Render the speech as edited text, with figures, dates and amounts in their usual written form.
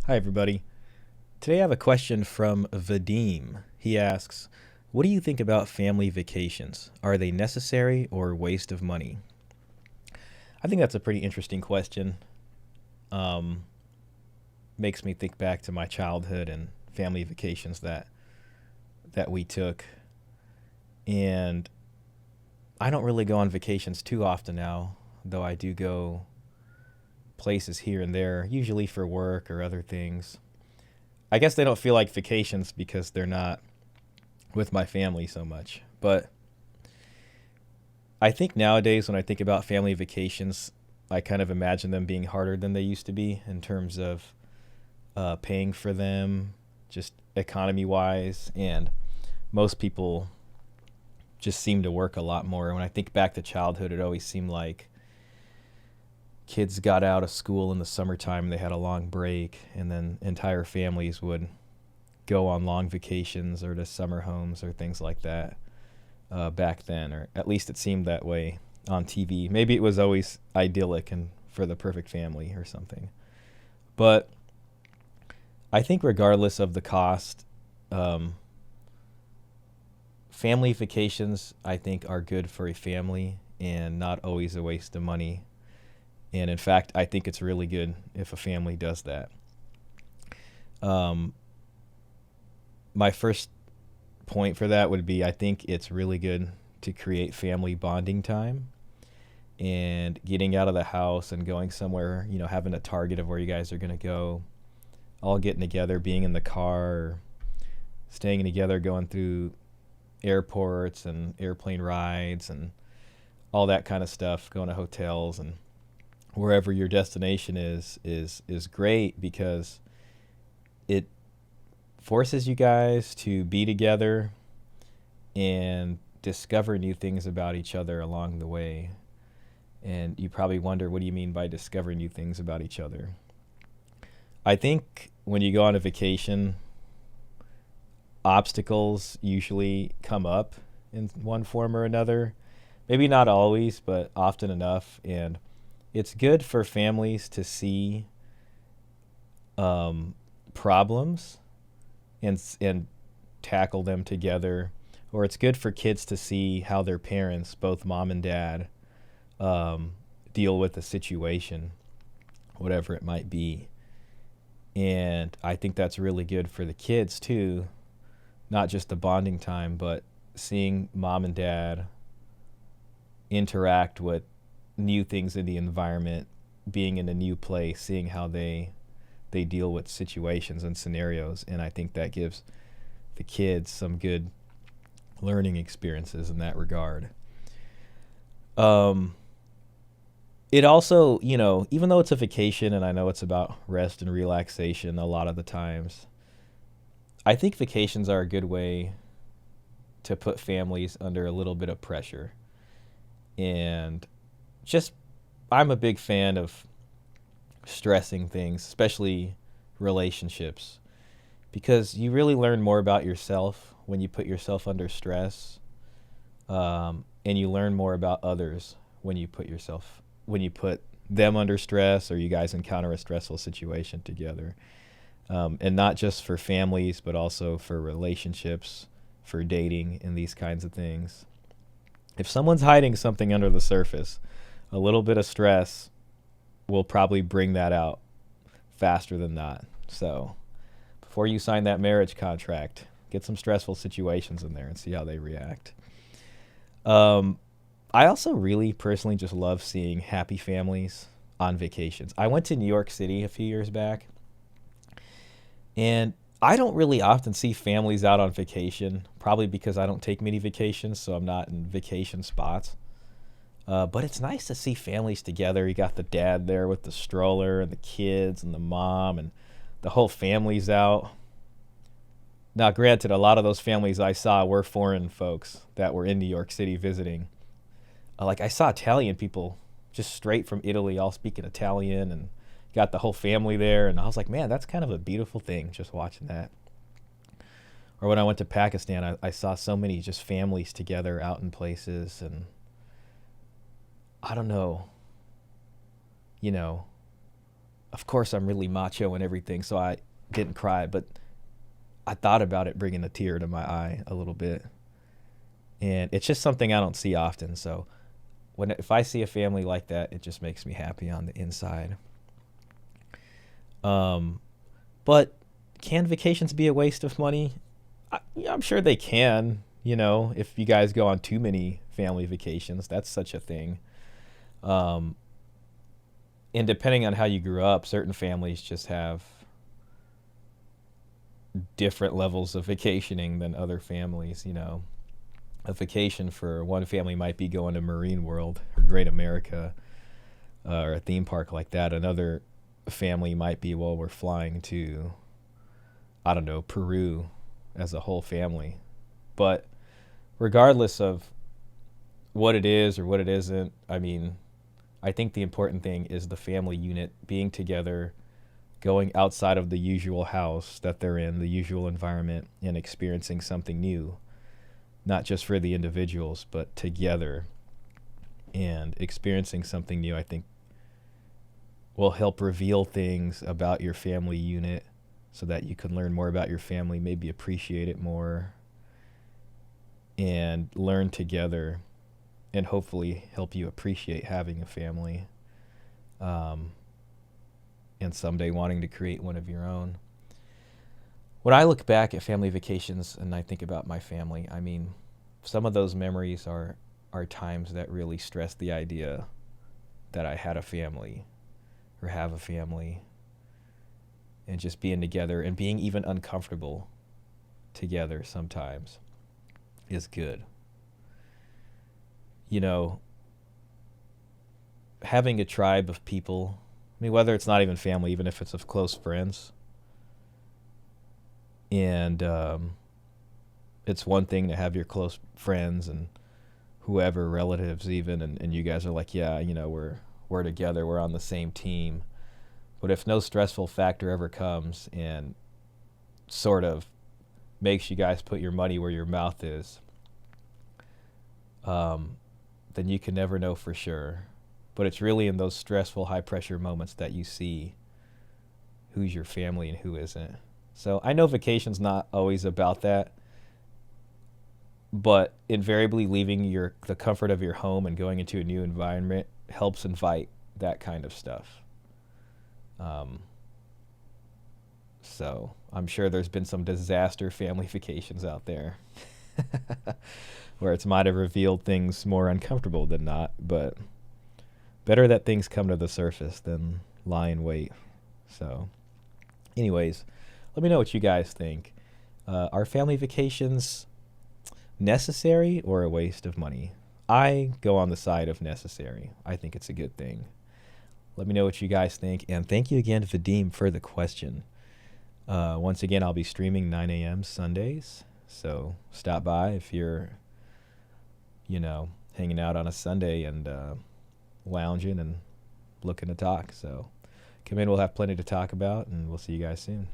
Hi, everybody. Today I have a question from Vadim. He asks, what do you think about family vacations? Are they necessary or a waste of money? I think that's a pretty interesting question. Um, Makes me think back to my childhood and family vacations that we took. And I don't really go on vacations too often now, though I do go places here and there, usually for work or other things. I guess they don't feel like vacations because they're not with my family so much. But I think nowadays when I think about family vacations, I kind of imagine them being harder than they used to be in terms of paying for them, just economy wise. And most people just seem to work a lot more. When I think back to childhood, it always seemed like kids got out of school in the summertime, they had a long break, and then entire families would go on long vacations or to summer homes or things like that back then, or at least it seemed that way on TV. Maybe it was always idyllic and for the perfect family or something. But I think, regardless of the cost, um, family vacations I think are good for a family and not always a waste of money. And in fact, I think it's really good if a family does that. Um, my first point for that would be I think it's really good to create family bonding time and getting out of the house and going somewhere, having a target of where you guys are going to go, all getting together, being in the car, staying together, going through airports and airplane rides and all that kind of stuff, going to hotels and wherever your destination is great because it forces you guys to be together and discover new things about each other along the way. And you probably wonder, what do you mean by discover new things about each other? I think when you go on a vacation, obstacles usually come up in one form or another. Maybe not always, but often enough. And it's good for families to see problems and tackle them together, or it's good for kids to see how their parents, both mom and dad, um, deal with a situation, whatever it might be. And I think that's really good for the kids too, not just the bonding time, but seeing mom and dad interact with new things in the environment, being in a new place, seeing how they deal with situations and scenarios. And I think that gives the kids some good learning experiences in that regard. Um, it also, even though it's a vacation and I know it's about rest and relaxation a lot of the times, I think vacations are a good way to put families under a little bit of pressure. And just, I'm a big fan of stressing things, especially relationships, because you really learn more about yourself when you put yourself under stress, and you learn more about others when you put them under stress or you guys encounter a stressful situation together. And not just for families, but also for relationships, for dating, and these kinds of things. If someone's hiding something under the surface, a little bit of stress will probably bring that out faster than not. So before you sign that marriage contract, get some stressful situations in there and see how they react. Um, I also really personally just love seeing happy families on vacations. I went to New York City a few years back, and I don't really often see families out on vacation, probably because I don't take many vacations, so I'm not in vacation spots. But it's nice to see families together. You got the dad there with the stroller and the kids and the mom, and the whole family's out. Now, granted, a lot of those families I saw were foreign folks that were in New York City visiting. Like, I saw Italian people just straight from Italy, all speaking Italian, and got the whole family there. And I was like, man, that's kind of a beautiful thing just watching that. Or when I went to Pakistan, I saw so many just families together out in places. And I don't know, you know, of course, I'm really macho and everything, so I didn't cry, but I thought about it bringing a tear to my eye a little bit. And it's just something I don't see often. So if I see a family like that, it just makes me happy on the inside. Um, but can vacations be a waste of money? Yeah, I'm sure they can. If you guys go on too many family vacations, that's such a thing. Um, and depending on how you grew up, certain families just have different levels of vacationing than other families. A vacation for one family might be going to Marine World or Great America, or a theme park like that. Another family might be, well, we're flying to, I don't know, Peru as a whole family. But regardless of what it is or what it isn't, I mean, I think the important thing is the family unit being together, going outside of the usual house that they're in, the usual environment, and experiencing something new, not just for the individuals, but together. And experiencing something new, I think, will help reveal things about your family unit so that you can learn more about your family, maybe appreciate it more, and learn together, and hopefully help you appreciate having a family, and someday wanting to create one of your own. When I look back at family vacations and I think about my family, I mean, some of those memories are times that really stress the idea that I had a family or have a family, and just being together and being even uncomfortable together sometimes is good. Having a tribe of people, I mean, whether it's not even family, even if it's of close friends, and it's one thing to have your close friends and whoever, relatives even, and you guys are like, yeah, we're together, we're on the same team. But if no stressful factor ever comes and sort of makes you guys put your money where your mouth is, then you can never know for sure. But it's really in those stressful, high-pressure moments that you see who's your family and who isn't. So I know vacation's not always about that, but invariably leaving the comfort of your home and going into a new environment helps invite that kind of stuff. So I'm sure there's been some disaster family vacations out there where it's might have revealed things more uncomfortable than not, but better that things come to the surface than lie in wait. So anyways, let me know what you guys think. Are family vacations necessary or a waste of money? I go on the side of necessary. I think it's a good thing. Let me know what you guys think. And thank you again, Vadim, for the question. Once again, I'll be streaming 9 a.m. Sundays. So stop by if you're, hanging out on a Sunday and lounging and looking to talk. So come in, we'll have plenty to talk about, and we'll see you guys soon.